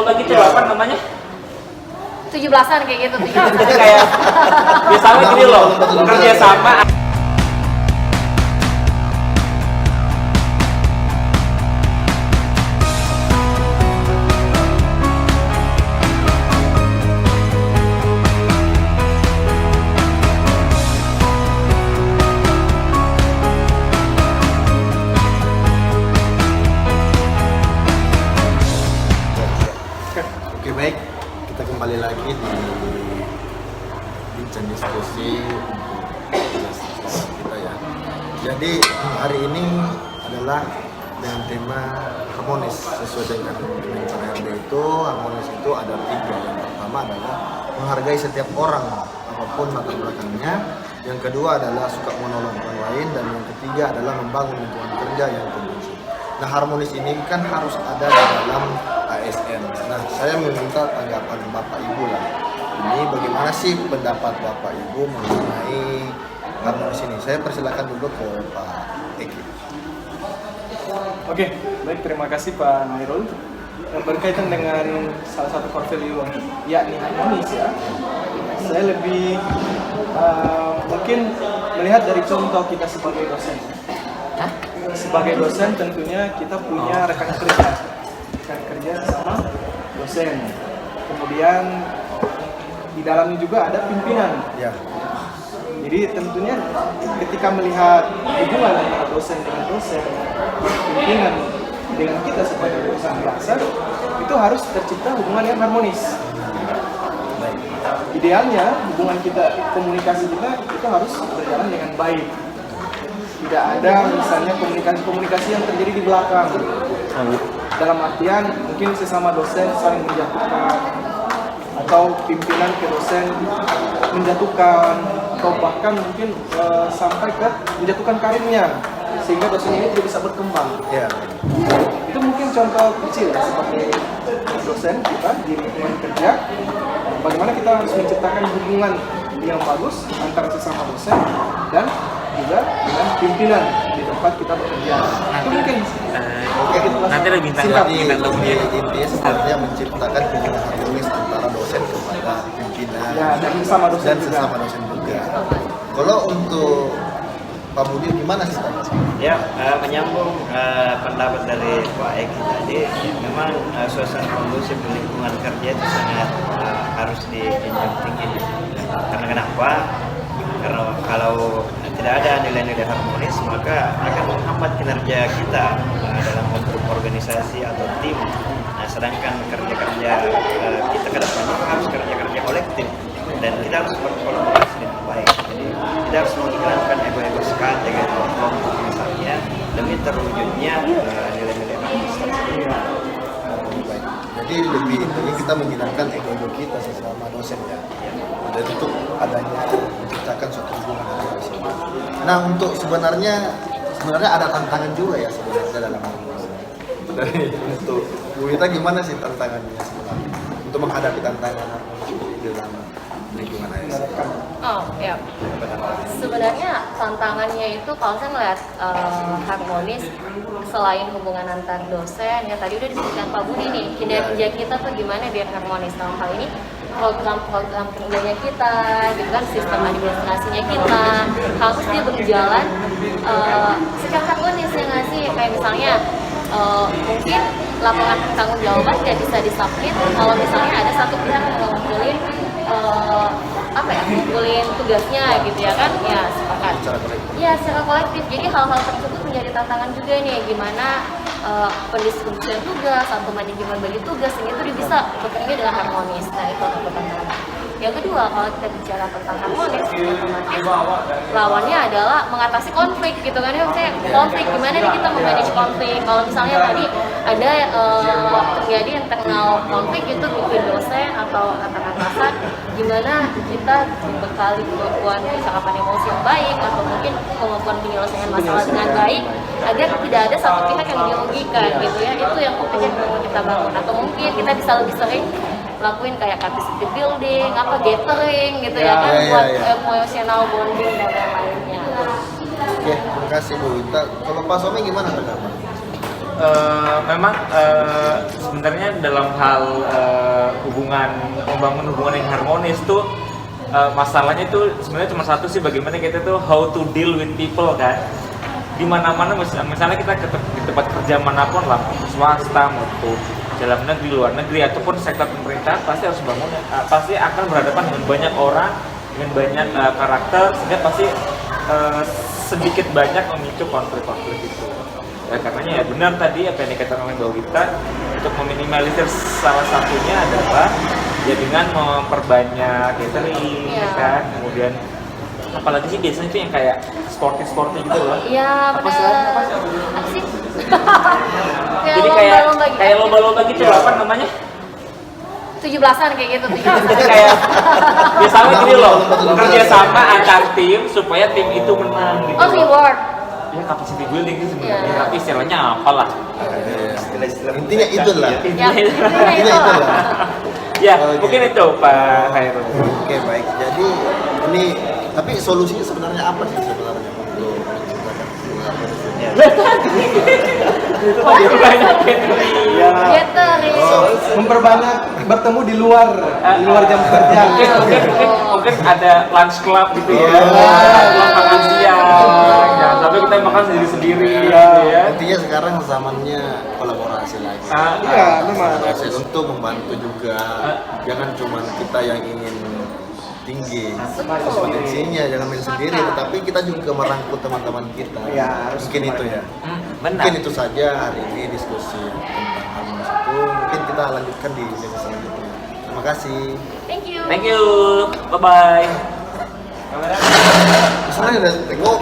lomba gitu apa namanya? 17-an kayak gitu. Kayak biasanya gini loh, kerja sama. Oke, baik, kita kembali lagi di bincang diskusi untuk kita ya. Jadi hari ini adalah dengan tema harmonis sesuai dengan HRD itu. Harmonis itu ada 3. Yang pertama adalah menghargai setiap orang apapun latar belakangnya. Yang kedua adalah suka menolong orang lain, dan yang ketiga adalah membangun lingkungan kerja yang kondusif. Nah, harmonis ini kan harus ada di dalam ASN. Nah, saya meminta tanggapan Bapak Ibu lah. Ini bagaimana sih pendapat Bapak Ibu mengenai harmonis ini? Saya persilakan dulu ke Pak Eki. Oke, baik, terima kasih Pak Nairul. Yang berkaitan dengan salah satu core value yakni harmonis ya, saya lebih mungkin melihat dari contoh kita sebagai dosen. Sebagai dosen tentunya kita punya rekan kerja sama dosen. Kemudian di dalamnya juga ada pimpinan. Ya. Jadi tentunya ketika melihat hubungan antara dosen dengan dosen, pimpinan dengan kita sebagai dosen biasa, itu harus tercipta hubungan yang harmonis. Idealnya hubungan kita, komunikasi kita itu harus berjalan dengan baik. Tidak ada misalnya komunikasi yang terjadi di belakang. Dalam artian mungkin sesama dosen saling menjatuhkan, atau pimpinan ke dosen menjatuhkan, atau bahkan mungkin sampai ke menjatuhkan karirnya, sehingga dosen ini tidak bisa berkembang. Ya. Itu mungkin contoh kecil ya, sebagai dosen kita di lingkungan kerja, bagaimana kita harus menciptakan hubungan yang bagus antara sesama dosen dan juga dengan pimpinan di tempat kita bekerja. Itu mungkin Nanti lebih Singkat kita lebih intinya sebenarnya menciptakan hubungan harmonis antara dosen kepada pimpinan ya, dan sesama dosen juga. Kalau untuk Pak Budi gimana sih Pak? Ya, menyambung pendapat dari Pak Eki tadi, memang suasana kondusif di lingkungan kerja itu sangat harus dijunjung tinggi. Karena kenapa? Karena kalau tidak ada nilai-nilai harmonis, maka akan menghambat kinerja kita dalam bentuk organisasi atau tim. Nah, sedangkan kerja-kerja kita ke depan harus kerja-kerja kolektif, dan kita harus berkolaborasi dengan baik. Jadi kita harus menghilangkan ego-ego sekali dengan kelompok misalnya, demi terwujudnya nilai-nilai harmonis tersebut. Jadi lebih intinya kita menghilangkan ego kita sesama dosen ya. Dan untuk adanya menciptakan suatu hubungan harmonis. Nah, untuk sebenarnya ada tantangan juga ya sebenarnya dalam hal ini. Dari untuk Bu Wita gimana sih tantangannya sebenarnya untuk menghadapi tantangan harmonis di dalam lingkungan ASN? Oh ya, sebenarnya tantangannya itu kalau saya melihat harmonis, selain hubungan antar dosen, ya tadi udah disebutkan Pak Budi nih, kinerja kita tuh gimana biar harmonis. Dalam hal ini program-program kerjanya kita, gitu kan, sistem administrasinya kita harus dia berjalan secara harmonis, ya nggak sih? Kayak misalnya mungkin laporan pertanggungjawaban nggak bisa disubmit kalau misalnya ada satu pihak yang ngumpulin ngumpulin tugasnya gitu ya kan, ya sepakat ya secara kolektif. Jadi hal-hal tersebut menjadi tantangan juga nih, gimana pendistribusian tugas atau manajemen bagi tugas ini tuh bisa bekerja dengan harmonis. Nah, itu satu tantangan. Yang kedua, kalau kita bicara tentang harmonis, otomatis lawannya adalah mengatasi konflik gitu kan ya. Maksudnya konflik, gimana nih kita memanage konflik. Kalau misalnya tadi ada terjadi internal konflik itu bikin dosen atau atasan, gimana kita berbekali kemampuan percakapan emosi yang baik atau mungkin kemampuan penyelesaian masalah dengan baik agar tidak ada satu pihak yang dirugikan gitu ya. Itu yang pokoknya perlu kita bangun. Atau mungkin kita bisa lebih sering lakuin kayak capacity building, gathering gitu ya kan, buat emotional bonding dan yang lainnya. Oke, terima kasih Bu Wita. Kalau Pak Somi gimana pendapat? memang sebenarnya dalam hal membangun hubungan yang harmonis tuh masalahnya tuh sebenarnya cuma satu sih, bagaimana kita tuh how to deal with people kan. Di mana-mana misalnya kita di tempat kerja manapun lah, swasta maupun dalam negeri, luar negeri ataupun sektor pemerintah, pasti harus pasti akan berhadapan dengan banyak orang, dengan banyak karakter, sehingga pasti sedikit banyak memicu konflik-konflik itu. Ya, karenanya ya benar tadi apa yang dikatakan oleh Mbak Wita, untuk meminimalisir salah satunya adalah ya dengan memperbanyak catering, Iya. kan, kemudian apalagi sih biasanya itu yang kayak sporty gitu loh. Iya, Apa benar. sih? Apa sih? Jadi kayak lomba-lomba gitu loh, apa namanya? 17-an kayak gitu. Jadi kayak biasanya gini loh, kerja sama antar tim supaya tim itu menang gitu. Oh, reward. Ya capacity building sih sebenarnya, Iya. tapi istilahnya apalah. Intinya itulah. Ya, Intinya itulah. Ya, Oke. mungkin itu Pak Khairul. Oke, baik. Jadi ini tapi solusinya sebenarnya apa sih sebenarnya untuk menciptakan hubungan harmonis? Itu tadi banyak catering. Ya, Catering. memperbanyak bertemu di luar jam kerja. Mungkin ada lunch club gitu ya. Club makan siang. Ya, tapi kita makan sendiri-sendiri gitu ya. Intinya sekarang zamannya kolaborasi lagi. Iya, memang. Kolaborasi untuk membantu juga. Jangan cuma kita yang ingin tinggi kompetensinya, jangan main sendiri, tetapi kita juga merangkul teman-teman kita. Iya, harus Mungkin itu ya. Benar. Mungkin itu saja hari ini diskusi tentang harmonis itu. Mungkin kita lanjutkan di sesi selanjutnya. Terima kasih. Thank you. Thank you. Bye bye. Sebenarnya udah tengok